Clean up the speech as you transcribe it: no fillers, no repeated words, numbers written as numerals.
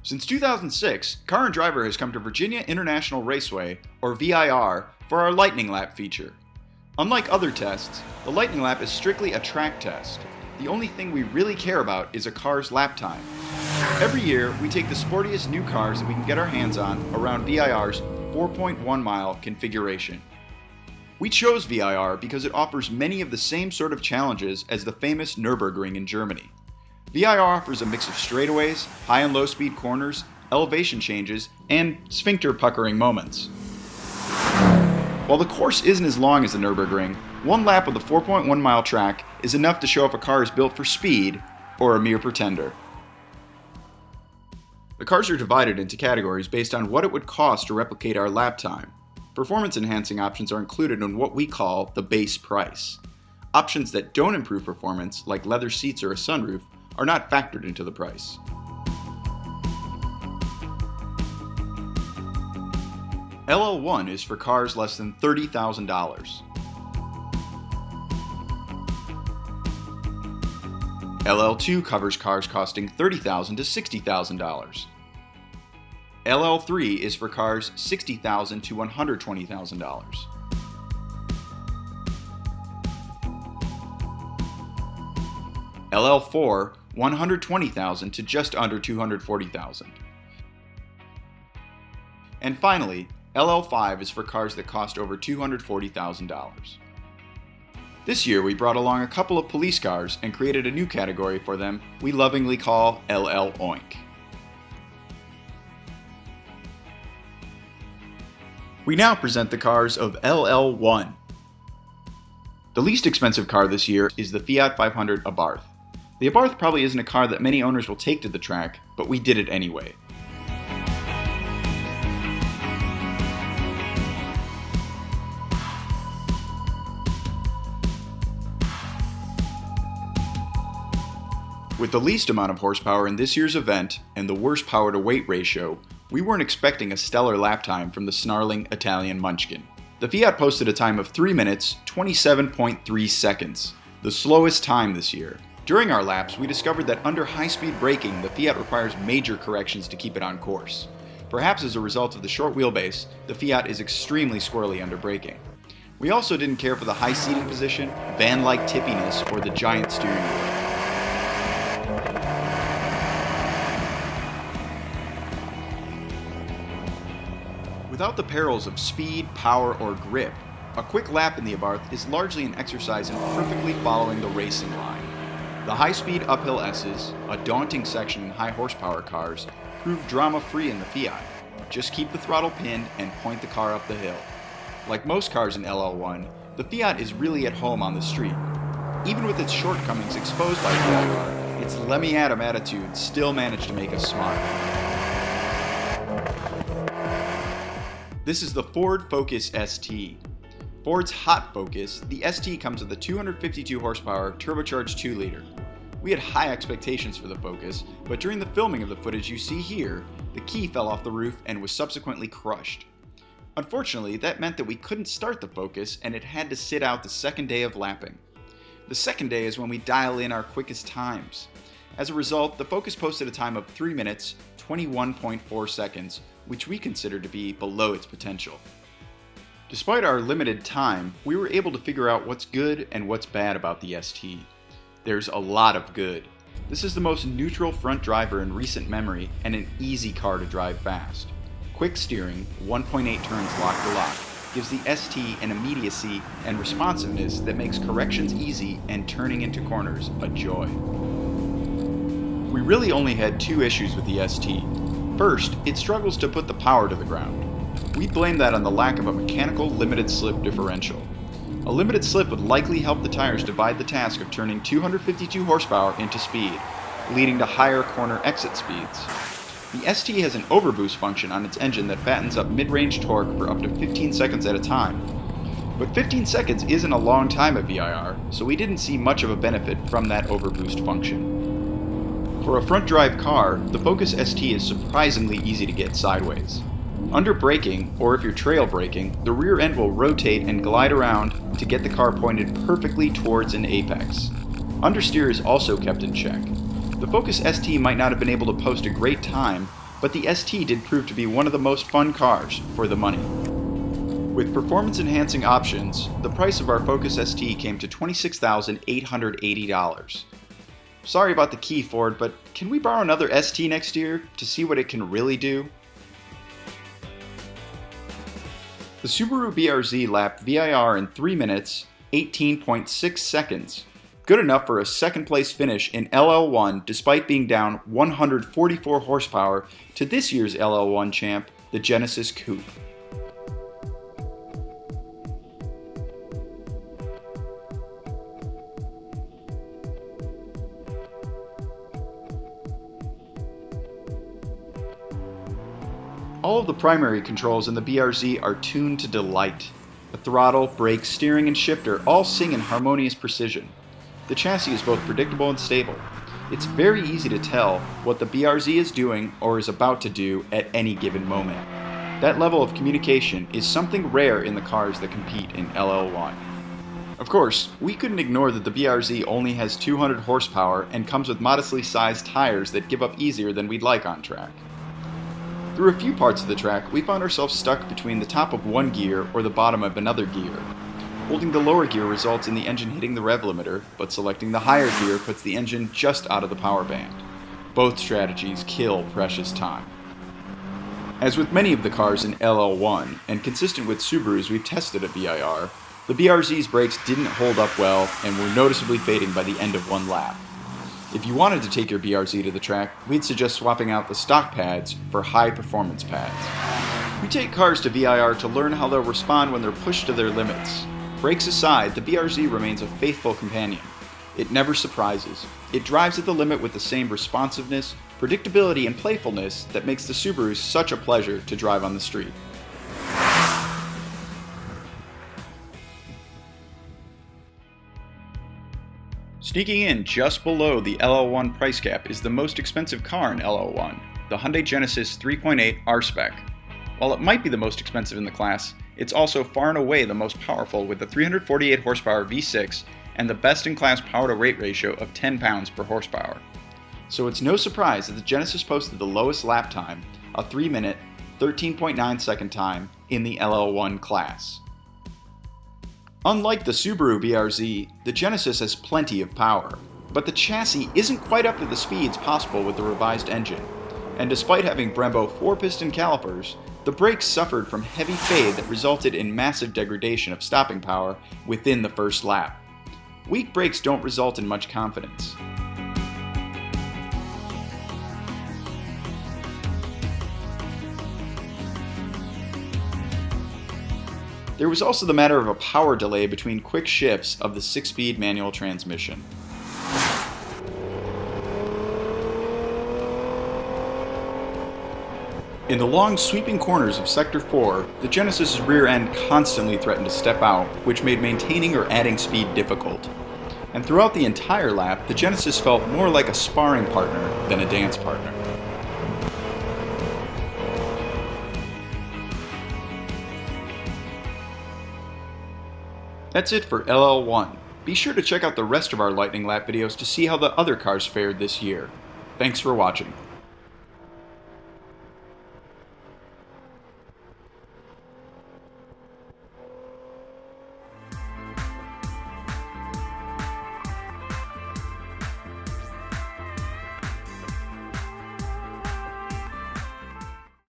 Since 2006, Car and Driver has come to Virginia International Raceway, or VIR, for our Lightning Lap feature. Unlike other tests, the Lightning Lap is strictly a track test. The only thing we really care about is a car's lap time. Every year, we take the sportiest new cars that we can get our hands on around VIR's 4.1 mile configuration. We chose VIR because it offers many of the same sort of challenges as the famous Nürburgring in Germany. VIR offers a mix of straightaways, high and low speed corners, elevation changes, and sphincter puckering moments. While the course isn't as long as the Nürburgring, one lap of the 4.1 mile track is enough to show if a car is built for speed or a mere pretender. The cars are divided into categories based on what it would cost to replicate our lap time. Performance enhancing options are included in what we call the base price. Options that don't improve performance, like leather seats or a sunroof, are not factored into the price. LL1 is for cars less than $30,000. LL2 covers cars costing $30,000 to $60,000. LL3 is for cars $60,000 to $120,000. LL4, $120,000 to just under $240,000. And finally, LL5 is for cars that cost over $240,000. This year we brought along a couple of police cars and created a new category for them we lovingly call LL Oink. We now present the cars of LL1. The least expensive car this year is the Fiat 500 Abarth. The Abarth probably isn't a car that many owners will take to the track, but we did it anyway. With the least amount of horsepower in this year's event and the worst power to weight ratio, we weren't expecting a stellar lap time from the snarling Italian munchkin. The Fiat posted a time of 3 minutes, 27.3 seconds, the slowest time this year. During our laps, we discovered that under high-speed braking, the Fiat requires major corrections to keep it on course. Perhaps as a result of the short wheelbase, the Fiat is extremely squirrely under braking. We also didn't care for the high seating position, van-like tippiness, or the giant steering wheel. Without the perils of speed, power, or grip, a quick lap in the Abarth is largely an exercise in perfectly following the racing line. The high-speed uphill S's, a daunting section in high-horsepower cars, prove drama-free in the Fiat. Just keep the throttle pinned and point the car up the hill. Like most cars in LL1, the Fiat is really at home on the street. Even with its shortcomings exposed by VIR, its Lemmy Adam attitude still managed to make us smile. This is the Ford Focus ST. Ford's hot Focus, the ST comes with a 252 horsepower turbocharged 2-liter. We had high expectations for the Focus, but during the filming of the footage you see here, the key fell off the roof and was subsequently crushed. Unfortunately, that meant that we couldn't start the Focus and it had to sit out the second day of lapping. The second day is when we dial in our quickest times. As a result, the Focus posted a time of 3 minutes, 21.4 seconds, which we consider to be below its potential. Despite our limited time, we were able to figure out what's good and what's bad about the ST. There's a lot of good. This is the most neutral front driver in recent memory and an easy car to drive fast. Quick steering, 1.8 turns lock to lock, gives the ST an immediacy and responsiveness that makes corrections easy and turning into corners a joy. We really only had 2 issues with the ST. First, it struggles to put the power to the ground. We blame that on the lack of a mechanical limited slip differential. A limited slip would likely help the tires divide the task of turning 252 horsepower into speed, leading to higher corner exit speeds. The ST has an overboost function on its engine that fattens up mid-range torque for up to 15 seconds at a time. But 15 seconds isn't a long time at VIR, so we didn't see much of a benefit from that overboost function. For a front-drive car, the Focus ST is surprisingly easy to get sideways. Under braking, or if you're trail braking, the rear end will rotate and glide around to get the car pointed perfectly towards an apex. Understeer is also kept in check. The Focus ST might not have been able to post a great time, but the ST did prove to be one of the most fun cars for the money. With performance-enhancing options, the price of our Focus ST came to $26,880. Sorry about the key, Ford, but can we borrow another ST next year to see what it can really do? The Subaru BRZ lapped VIR in 3 minutes, 18.6 seconds. Good enough for a second-place finish in LL1 despite being down 144 horsepower to this year's LL1 champ, the Genesis Coupe. All of the primary controls in the BRZ are tuned to delight. The throttle, brakes, steering, and shifter all sing in harmonious precision. The chassis is both predictable and stable. It's very easy to tell what the BRZ is doing or is about to do at any given moment. That level of communication is something rare in the cars that compete in LL1. Of course, we couldn't ignore that the BRZ only has 200 horsepower and comes with modestly sized tires that give up easier than we'd like on track. Through a few parts of the track, we found ourselves stuck between the top of one gear or the bottom of another gear. Holding the lower gear results in the engine hitting the rev limiter, but selecting the higher gear puts the engine just out of the power band. Both strategies kill precious time. As with many of the cars in LL1, and consistent with Subarus we've tested at VIR, the BRZ's brakes didn't hold up well and were noticeably fading by the end of one lap. If you wanted to take your BRZ to the track, we'd suggest swapping out the stock pads for high-performance pads. We take cars to VIR to learn how they'll respond when they're pushed to their limits. Brakes aside, the BRZ remains a faithful companion. It never surprises. It drives at the limit with the same responsiveness, predictability, and playfulness that makes the Subaru such a pleasure to drive on the street. Sneaking in just below the LL1 price cap is the most expensive car in LL1, the Hyundai Genesis 3.8 R-Spec. While it might be the most expensive in the class, it's also far and away the most powerful with the 348 horsepower V6 and the best-in-class power-to-weight ratio of 10 pounds per horsepower. So it's no surprise that the Genesis posted the lowest lap time, a 3-minute, 13.9 second time, in the LL1 class. Unlike the Subaru BRZ, the Genesis has plenty of power, but the chassis isn't quite up to the speeds possible with the revised engine, and despite having Brembo 4-piston calipers, the brakes suffered from heavy fade that resulted in massive degradation of stopping power within the first lap. Weak brakes don't result in much confidence. There was also the matter of a power delay between quick shifts of the 6-speed manual transmission. In the long sweeping corners of Sector 4, the Genesis's rear end constantly threatened to step out, which made maintaining or adding speed difficult. And throughout the entire lap, the Genesis felt more like a sparring partner than a dance partner. That's it for LL1. Be sure to check out the rest of our Lightning Lap videos to see how the other cars fared this year. Thanks for watching.